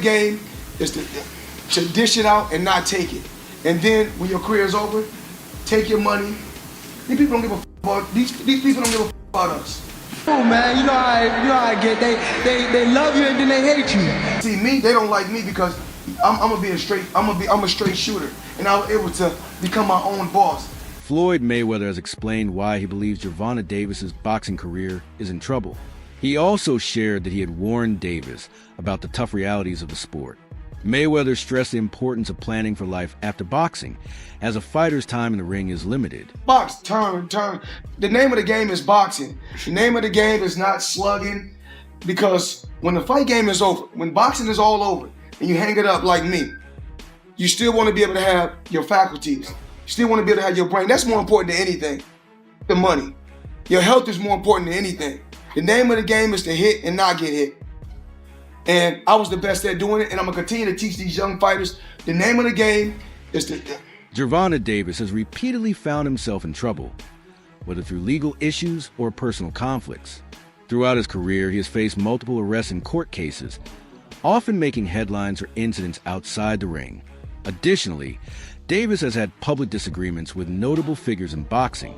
game is to dish it out and not take it. And then when your career is over, take your money. These people don't give a f about these people don't give a f about us. Oh man, you know how I get. They love you and then they hate you. See me, they don't like me because I'm a straight shooter, and I was able to become my own boss. Floyd Mayweather has explained why he believes Gervonta Davis's boxing career is in trouble. He also shared that he had warned Davis about the tough realities of the sport. Mayweather stressed the importance of planning for life after boxing, as a fighter's time in the ring is limited. Box, turn. The name of the game is boxing. The name of the game is not slugging, because when the fight game is over, when boxing is all over, and you hang it up like me, you still want to be able to have your faculties. You still want to be able to have your brain. That's more important than anything. The money. Your health is more important than anything. The name of the game is to hit and not get hit. And I was the best at doing it, and I'm going to continue to teach these young fighters. The name of the game is to... Gervonta Davis has repeatedly found himself in trouble, whether through legal issues or personal conflicts. Throughout his career, he has faced multiple arrests and court cases, often making headlines for incidents outside the ring. Additionally, Davis has had public disagreements with notable figures in boxing,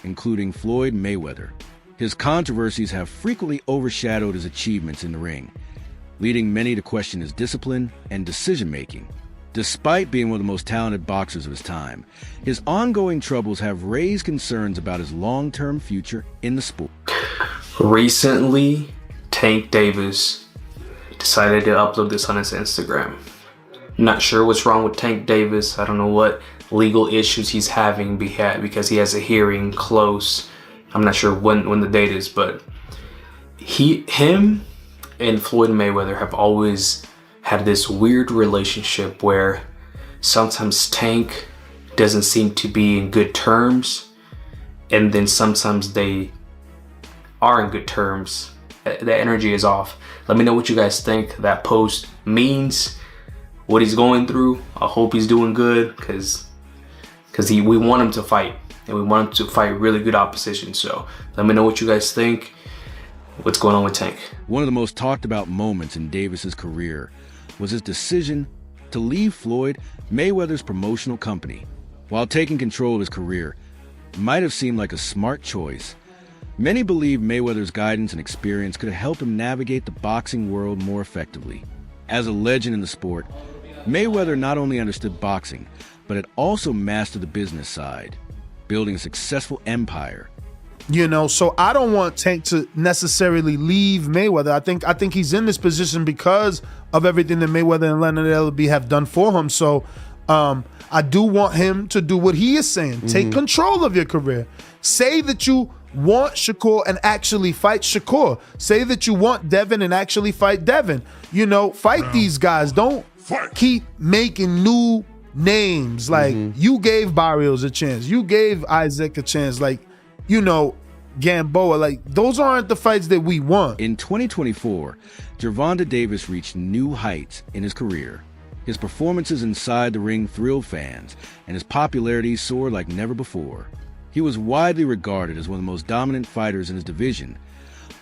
including Floyd Mayweather. His controversies have frequently overshadowed his achievements in the ring, leading many to question his discipline and decision-making. Despite being one of the most talented boxers of his time, his ongoing troubles have raised concerns about his long-term future in the sport. Recently, Tank Davis decided to upload this on his Instagram. Not sure what's wrong with Tank Davis. I don't know what legal issues he's having because he has a hearing close. I'm not sure when the date is, but him and Floyd Mayweather have always had this weird relationship where sometimes Tank doesn't seem to be in good terms, and then sometimes they are in good terms. The energy is off. Let me know what you guys think that post means, what he's going through. I hope he's doing good, because we want him to fight, and we want him to fight really good opposition. So let me know what you guys think. What's going on with Tank? One of the most talked about moments in Davis's career was his decision to leave Floyd Mayweather's promotional company. While taking control of his career might have seemed like a smart choice, many believe Mayweather's guidance and experience could have helped him navigate the boxing world more effectively. As a legend in the sport, Mayweather not only understood boxing, but had also mastered the business side, building a successful empire. You know, so I don't want Tank to necessarily leave Mayweather. I think he's in this position because of everything that Mayweather and Leonard Ellerbe have done for him. So I do want him to do what he is saying. Take control of your career. Say that you want Shakur and actually fight Shakur. Say that you want Devin and actually fight Devin. You know, fight these guys. Don't keep making new names. Like, you gave Barrios a chance. You gave Isaac a chance. Like, you know, Gamboa, like, those aren't the fights that we want. In 2024, Gervonta Davis reached new heights in his career. His performances inside the ring thrilled fans, and his popularity soared like never before. He was widely regarded as one of the most dominant fighters in his division,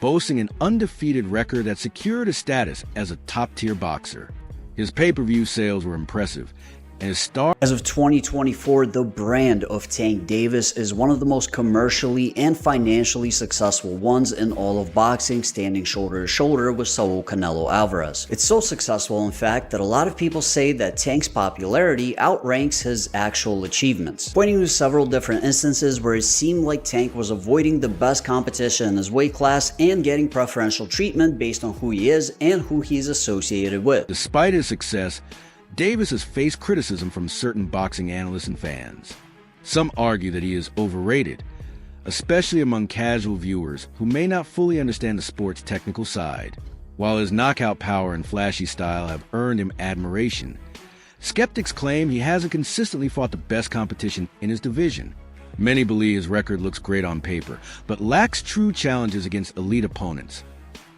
boasting an undefeated record that secured his status as a top-tier boxer. His pay-per-view sales were impressive, and his star... As of 2024, the brand of Tank Davis is one of the most commercially and financially successful ones in all of boxing, standing shoulder to shoulder with Saul Canelo Alvarez. It's so successful, in fact, that a lot of people say that Tank's popularity outranks his actual achievements, pointing to several different instances where it seemed like Tank was avoiding the best competition in his weight class and getting preferential treatment based on who he is and who he's associated with. Despite his success, Davis has faced criticism from certain boxing analysts and fans. Some argue that he is overrated, especially among casual viewers who may not fully understand the sport's technical side. While his knockout power and flashy style have earned him admiration, skeptics claim he hasn't consistently fought the best competition in his division. Many believe his record looks great on paper, but lacks true challenges against elite opponents,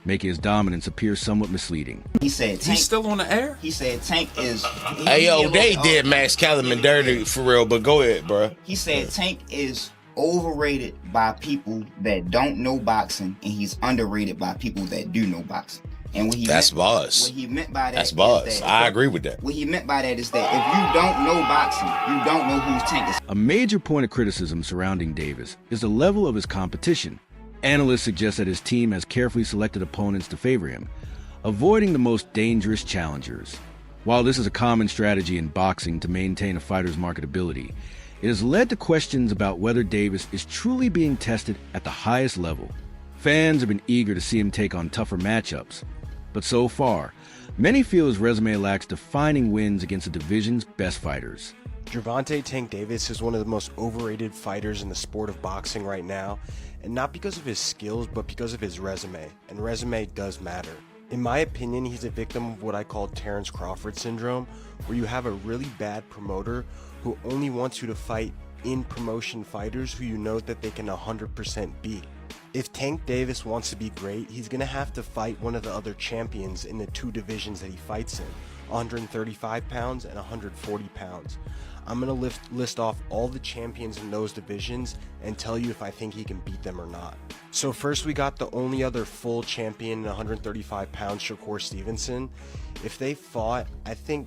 making his dominance appear somewhat misleading. He said Tank, he's still on the air? He said Tank is... Hey, yo, they did Max Kellerman dirty for real, but go ahead, bro. He said Tank is overrated by people that don't know boxing, and he's underrated by people that do know boxing. And what he That's meant, buzz. What he meant by that That's is buzz. that- I agree with that. What he meant by that is that if you don't know boxing, you don't know who's Tank is. A major point of criticism surrounding Davis is the level of his competition. Analysts suggest that his team has carefully selected opponents to favor him, avoiding the most dangerous challengers. While this is a common strategy in boxing to maintain a fighter's marketability, it has led to questions about whether Davis is truly being tested at the highest level. Fans have been eager to see him take on tougher matchups, but so far, many feel his resume lacks defining wins against the division's best fighters. Gervonta Tank Davis is one of the most overrated fighters in the sport of boxing right now, and not because of his skills, but because of his resume, and resume does matter. In my opinion, he's a victim of what I call Terrence Crawford syndrome, where you have a really bad promoter who only wants you to fight in promotion fighters who you know that they can 100% beat. If Tank Davis wants to be great, he's going to have to fight one of the other champions in the two divisions that he fights in, 135 pounds and 140 pounds. I'm going to list off all the champions in those divisions and tell you if I think he can beat them or not. So first we got the only other full champion in 135 pounds, Shakur Stevenson. If they fought, I think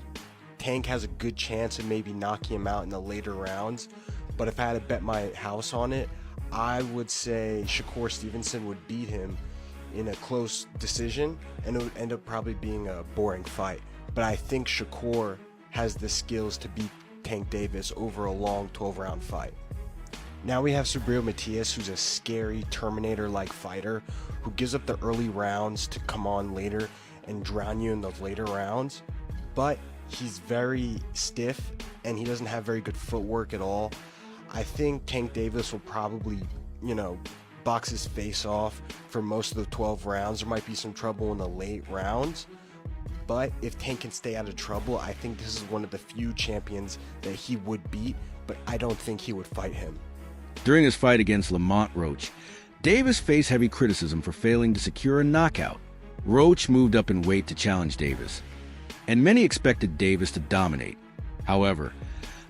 Tank has a good chance of maybe knocking him out in the later rounds. But if I had to bet my house on it, I would say Shakur Stevenson would beat him in a close decision, and it would end up probably being a boring fight. But I think Shakur has the skills to beat Tank Davis over a long 12-round fight. Now we have Subriel Matias, who's a scary Terminator-like fighter who gives up the early rounds to come on later and drown you in those later rounds. But he's very stiff and he doesn't have very good footwork at all. I think Tank Davis will probably, box his face off for most of the 12 rounds. There might be some trouble in the late rounds. But if Tank can stay out of trouble, I think this is one of the few champions that he would beat, but I don't think he would fight him. During his fight against Lamont Roach, Davis faced heavy criticism for failing to secure a knockout. Roach moved up in weight to challenge Davis, and many expected Davis to dominate. However,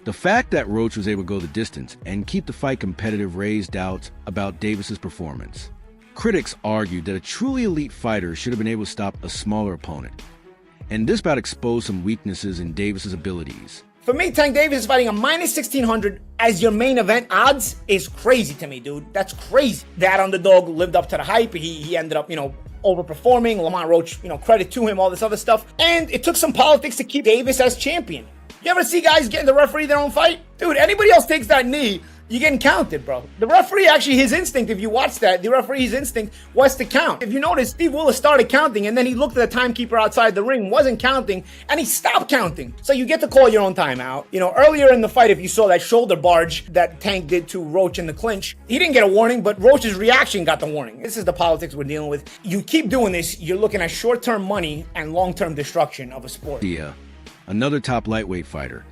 the fact that Roach was able to go the distance and keep the fight competitive raised doubts about Davis's performance. Critics argued that a truly elite fighter should have been able to stop a smaller opponent, and this bout exposed some weaknesses in Davis's abilities. For me, Tank Davis fighting a minus 1600 as your main event odds is crazy to me, dude. That's crazy. That underdog lived up to the hype. He ended up, overperforming. Lamont Roach, credit to him, all this other stuff. And it took some politics to keep Davis as champion. You ever see guys getting the referee their own fight? Dude, anybody else takes that knee, you're getting counted, bro. The referee, actually, his instinct, if you watch that, the referee's instinct was to count. If you notice, Steve Willis started counting, and then he looked at the timekeeper outside the ring, wasn't counting, and he stopped counting. So you get to call your own timeout. Earlier in the fight, if you saw that shoulder barge that Tank did to Roach in the clinch, he didn't get a warning, but Roach's reaction got the warning. This is the politics we're dealing with. You keep doing this, you're looking at short-term money and long-term destruction of a sport. Another top lightweight fighter,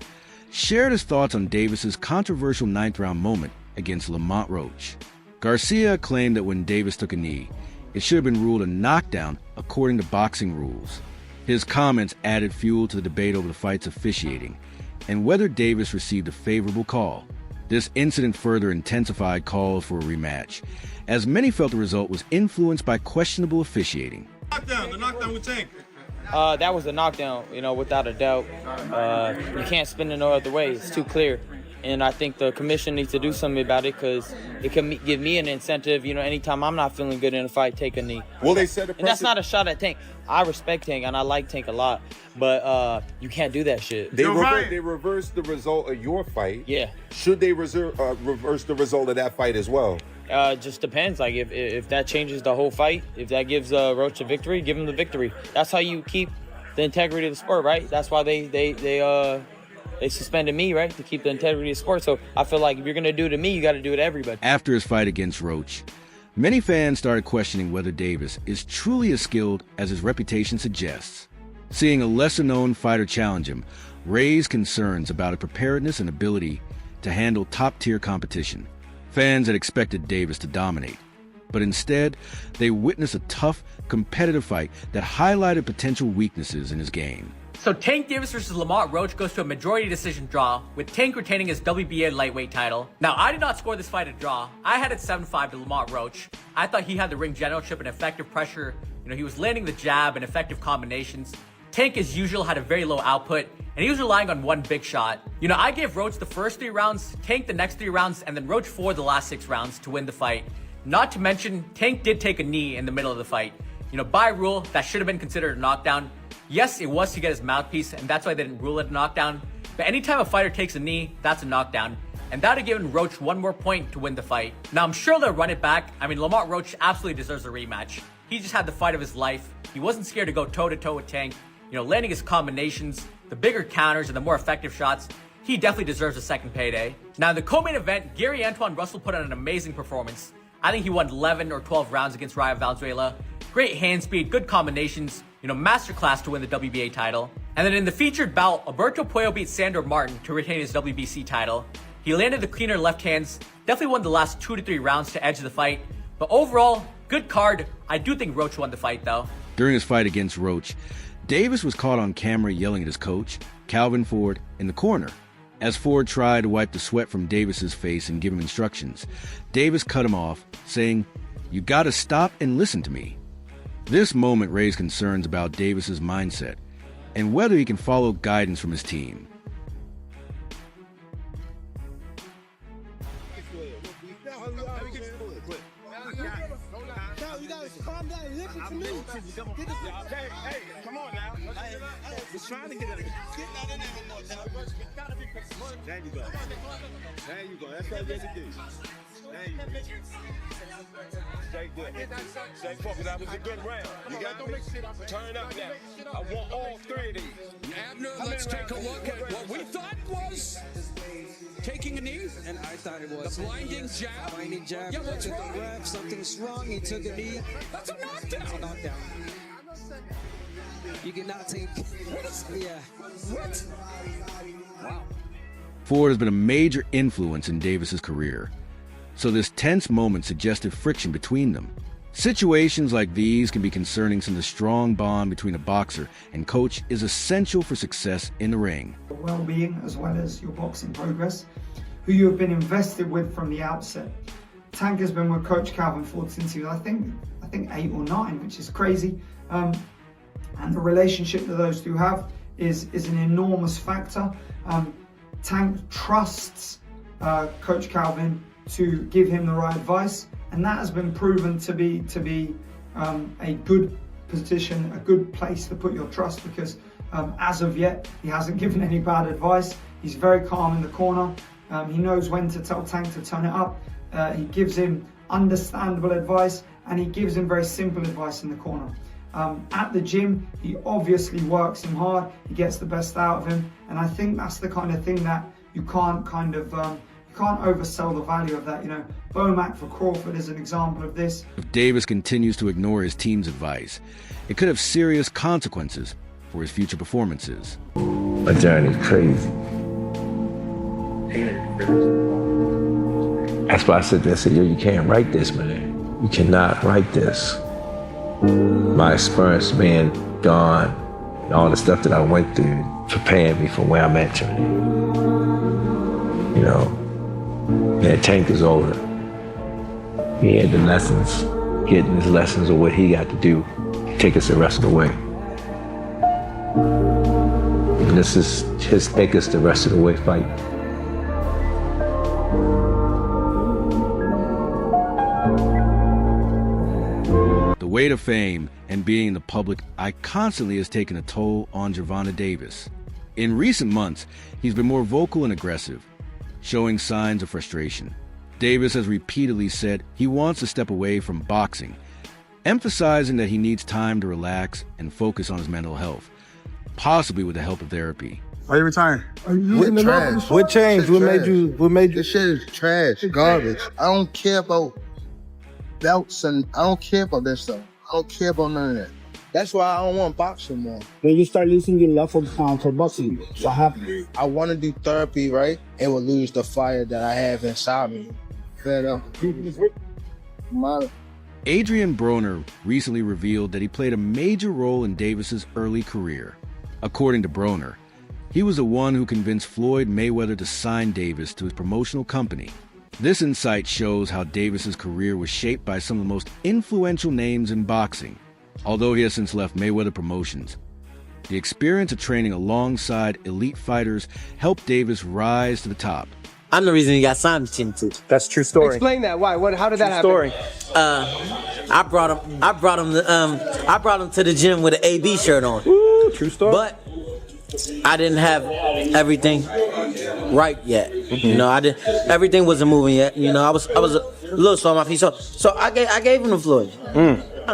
shared his thoughts on Davis's controversial ninth-round moment against Lamont Roach. Garcia claimed that when Davis took a knee, it should have been ruled a knockdown according to boxing rules. His comments added fuel to the debate over the fight's officiating and whether Davis received a favorable call. This incident further intensified calls for a rematch, as many felt the result was influenced by questionable officiating. The knockdown with Tank. That was a knockdown, without a doubt. You can't spin it no other way. It's too clear. And I think the commission needs to do something about it because it can give me an incentive, anytime I'm not feeling good in a fight, take a knee. Well, they said and that's not a shot at Tank. I respect Tank and I like Tank a lot, but you can't do that shit. They reversed the result of your fight. Yeah. Should they reverse the result of that fight as well? Just depends. Like if that changes the whole fight, if that gives Roach a victory, give him the victory. That's how you keep the integrity of the sport, right? That's why they suspended me, right, to keep the integrity of the sport. So I feel like if you're gonna do it to me, you got to do it to everybody. After his fight against Roach, many fans started questioning whether Davis is truly as skilled as his reputation suggests. Seeing a lesser-known fighter challenge him raised concerns about his preparedness and ability to handle top-tier competition. Fans had expected Davis to dominate, but instead, they witnessed a tough, competitive fight that highlighted potential weaknesses in his game. So Tank Davis versus Lamont Roach goes to a majority decision draw, with Tank retaining his WBA lightweight title. Now, I did not score this fight a draw. I had it 7-5 to Lamont Roach. I thought he had the ring generalship and effective pressure He was landing the jab and effective combinations. Tank, as usual, had a very low output, and he was relying on one big shot. I gave Roach the first 3 rounds, Tank the next 3 rounds, and then Roach 4 the last 6 rounds to win the fight. Not to mention, Tank did take a knee in the middle of the fight. By rule, that should have been considered a knockdown. Yes, it was to get his mouthpiece, and that's why they didn't rule it a knockdown. But anytime a fighter takes a knee, that's a knockdown. And that would have given Roach 1 more point to win the fight. Now, I'm sure they'll run it back. Lamar Roach absolutely deserves a rematch. He just had the fight of his life. He wasn't scared to go toe-to-toe with Tank. Landing his combinations, the bigger counters, and the more effective shots. He definitely deserves a second payday. Now, in the co-main event, Gary Antoine Russell put on an amazing performance. I think he won 11 or 12 rounds against Raya Valenzuela. Great hand speed, good combinations, masterclass to win the WBA title. And then in the featured bout, Alberto Puello beat Sandor Martin to retain his WBC title. He landed the cleaner left hands, definitely won the last 2 to 3 rounds to edge the fight. But overall, good card. I do think Roach won the fight though. During his fight against Roach, Davis was caught on camera yelling at his coach, Calvin Ford, in the corner. As Ford tried to wipe the sweat from Davis's face and give him instructions, Davis cut him off, saying, "You gotta stop and listen to me." This moment raised concerns about Davis's mindset and whether he can follow guidance from his team. Hey, come on now. We're trying to get it. There you go. There you go. That's what you have to do. There you go. Stay good. Stay focused. That was a good round. You got me? Turn up now. I want all 3 of these. Abner, let's take a look at what we thought was taking a knee. And I thought it was. The blinding jab. Blinding jab. Yeah, what's wrong? The ref, something's wrong. He took a knee. That's a knockdown. That's a knockdown. You cannot take. Yeah. What? Wow. Ford has been a major influence in Davis's career, so this tense moment suggested friction between them. Situations like these can be concerning since the strong bond between a boxer and coach is essential for success in the ring. Well-being as well as your boxing progress, who you have been invested with from the outset. Tank has been with Coach Calvin Ford since he was, I think 8 or 9, which is crazy. And the relationship that those two have is an enormous factor. Tank trusts Coach Calvin to give him the right advice, and that has been proven to be a good position, a good place to put your trust, because as of yet he hasn't given any bad advice. He's very calm in the corner. He knows when to tell Tank to turn it up. He gives him understandable advice, and he gives him very simple advice in the corner. At the gym, he obviously works him hard. He gets the best out of him, and I think that's the kind of thing that you can't oversell the value of that. Bomac for Crawford is an example of this. If Davis continues to ignore his team's advice, it could have serious consequences for his future performances. My journey's crazy. That's why I said this. Yo, you can't write this, man. You cannot write this. My experience being gone, and all the stuff that I went through, preparing me for where I'm at today. That Tank is older. He had the lessons, getting his lessons of what he got to do, take us the rest of the way. And this is his take us the rest of the way fight. The weight of fame and being in the public eye constantly has taken a toll on Gervonta Davis. In recent months, he's been more vocal and aggressive, showing signs of frustration. Davis has repeatedly said he wants to step away from boxing, emphasizing that he needs time to relax and focus on his mental health, possibly with the help of therapy. Are you retiring? Are you using the trash? What changed? What made you? This shit is trash, garbage. I don't care about belts and I don't care about that stuff. I don't care about none of that. That's why I don't want boxing more. When you start losing your love for boxing, what happened? I want to do therapy, right? It will lose the fire that I have inside me. Adrian Broner recently revealed that he played a major role in Davis's early career. According to Broner, he was the one who convinced Floyd Mayweather to sign Davis to his promotional company. This insight shows how Davis's career was shaped by some of the most influential names in boxing. Although he has since left Mayweather Promotions, the experience of training alongside elite fighters helped Davis rise to the top. I'm the reason he got signed to Team. That's true story. Explain that. Why? What? How did that happen? Story. I brought him to the gym with an AB shirt on. Ooh, true story. But I didn't have everything right yet. You know, everything wasn't moving yet. You know, I was a little slow on my feet. So I gave him the Floyd.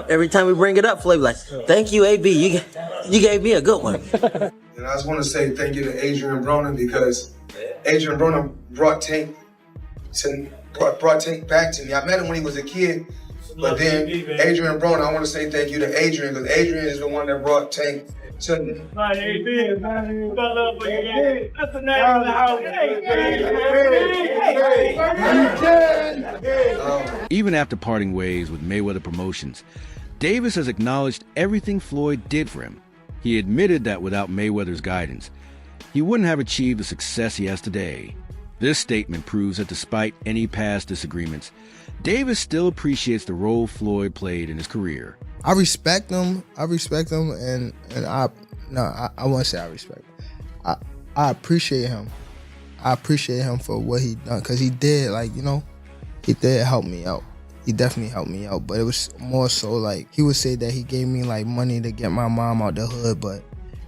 Every time we bring it up, Floyd like, "Thank you, AB. You gave me a good one." And I just want to say thank you to Adrian Broner, because Adrian Broner brought Tank back to me. I met him when he was a kid, but then Adrian Broner, I want to say thank you to Adrian, because Adrian is the one that brought Tank to me. Even after parting ways with Mayweather Promotions, Davis has acknowledged everything Floyd did for him. He admitted that without Mayweather's guidance, he wouldn't have achieved the success he has today. This statement proves that despite any past disagreements, Davis still appreciates the role Floyd played in his career. I respect him, and I won't say I respect him. I appreciate him. I appreciate him for what he done, because he did, he did help me out. He definitely helped me out, but it was more so like, he would say that he gave me money to get my mom out the hood, but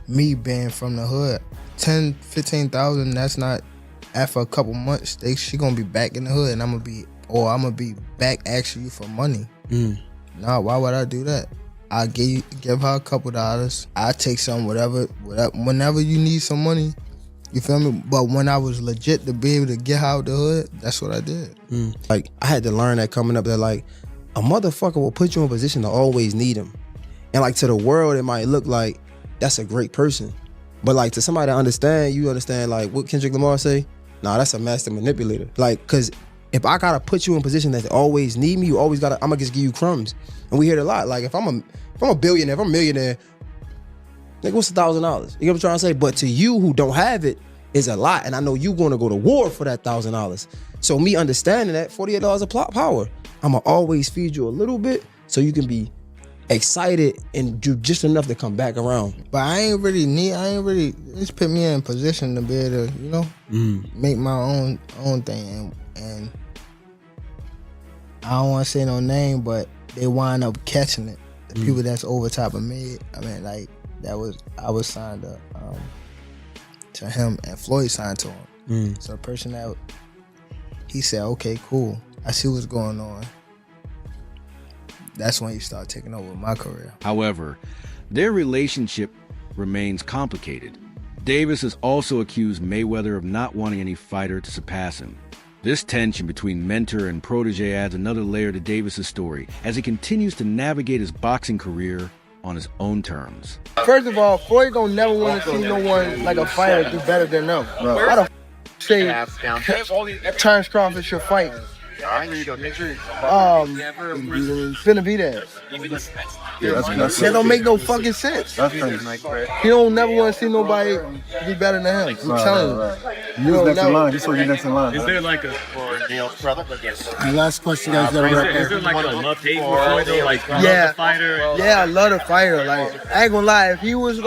me being from the hood, 10, 15,000, that's not, after a couple months, she gonna be back in the hood, and I'm gonna be back asking you for money. Nah, why would I do that? I give her a couple dollars. I take some, whatever, whenever you need some money, you feel me? But when I was legit to be able to get her out the hood, that's what I did. Like, I had to learn that coming up, that a motherfucker will put you in a position to always need him. And to the world, it might look like that's a great person. But to somebody to understand, you understand what Kendrick Lamar say? Nah, that's a master manipulator. Cause if I gotta put you in a position that they always need me, I'm gonna just give you crumbs. And we hear it a lot. If I'm a billionaire, if I'm a millionaire, what's $1,000? You know what I'm trying to say? But to you who don't have it, is a lot. And I know you gonna go to war for that $1,000. So me understanding that, $48 of power, I'ma always feed you a little bit so you can be excited and do just enough to come back around. But I ain't really just put me in a position to be able to, make my own thing. And I don't want to say no name, but they wind up catching it. The people that's over top of me, I was signed to him, and Floyd signed to him. So the person that, he said, okay, cool, I see what's going on. That's when he started taking over my career. However, their relationship remains complicated. Davis has also accused Mayweather of not wanting any fighter to surpass him. This tension between mentor and protege adds another layer to Davis's story as he continues to navigate his boxing career on his own terms. First of all, Floyd don't never want to see no one like a fighter do better than them. Why the say Terrence Crawford should fight? Finna be there. That don't make no fucking sense. He don't never want to see nobody be better than him. I'm telling you. You next in line. Just so you next in line. Is there The last question, guys. Is there a love-hate for Floyd though? Yeah, the fighter? Yeah, I love the fighter. I ain't gonna lie, if he was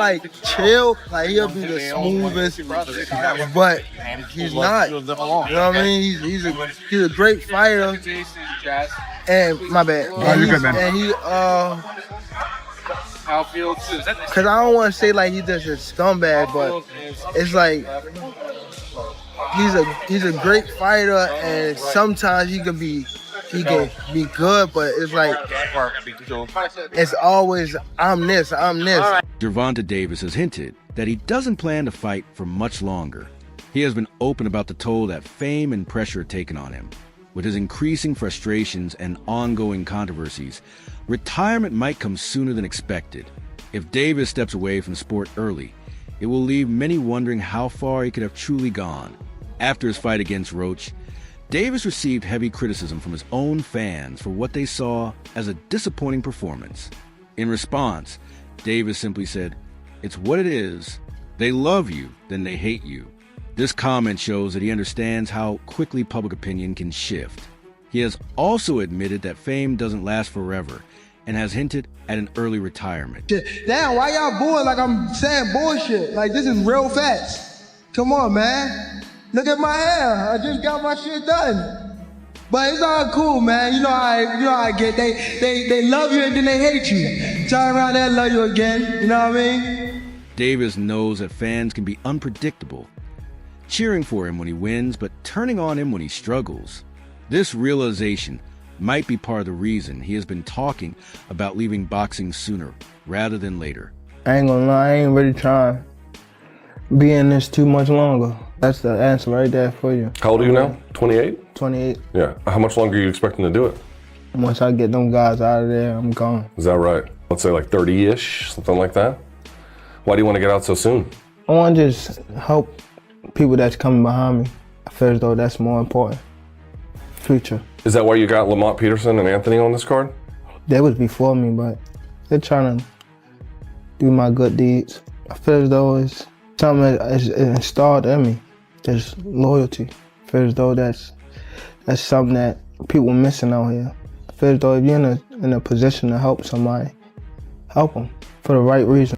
chill, he'll be the smoothest. But he's not. You know what I mean? He's a great fighter. And my bad. You're good, man. And he cause I don't want to say he's just a scumbag, but it's he's a great fighter, and sometimes he can be good, but it's always I'm this. Gervonta Davis has hinted that he doesn't plan to fight for much longer. He has been open about the toll that fame and pressure have taken on him. With his increasing frustrations and ongoing controversies, retirement might come sooner than expected. If Davis steps away from the sport early, it will leave many wondering how far he could have truly gone. After his fight against Roach, Davis received heavy criticism from his own fans for what they saw as a disappointing performance. In response, Davis simply said, "It's what it is. They love you, then they hate you." This comment shows that he understands how quickly public opinion can shift. He has also admitted that fame doesn't last forever and has hinted at an early retirement. Damn, why y'all booing like I'm saying bullshit? Like, this is real facts. Come on, man. Look at my hair. I just got my shit done. But it's all cool, man. You know how I get. They love you and then they hate you. Turn around there and love you again. You know what I mean? Davis knows that fans can be unpredictable, cheering for him when he wins, but turning on him when he struggles. This realization might be part of the reason he has been talking about leaving boxing sooner rather than later. I ain't gonna lie, I ain't really trying to be in this too much longer. That's the answer right there for you. How old are you now? 28? 28. Yeah. How much longer are you expecting to do it? Once I get them guys out of there, I'm gone. Is that right? Let's say like 30-ish, something like that? Why do you want to get out so soon? I want to just help people that's coming behind me. I feel as though that's more important. Future. Is that why you got Lamont Peterson and Anthony on this card? They was before me, but they're trying to do my good deeds. I feel as though it's something that's installed in me. There's loyalty. I feel as though that's something that people are missing out here. I feel as though if you're in a position to help somebody, help them for the right reason.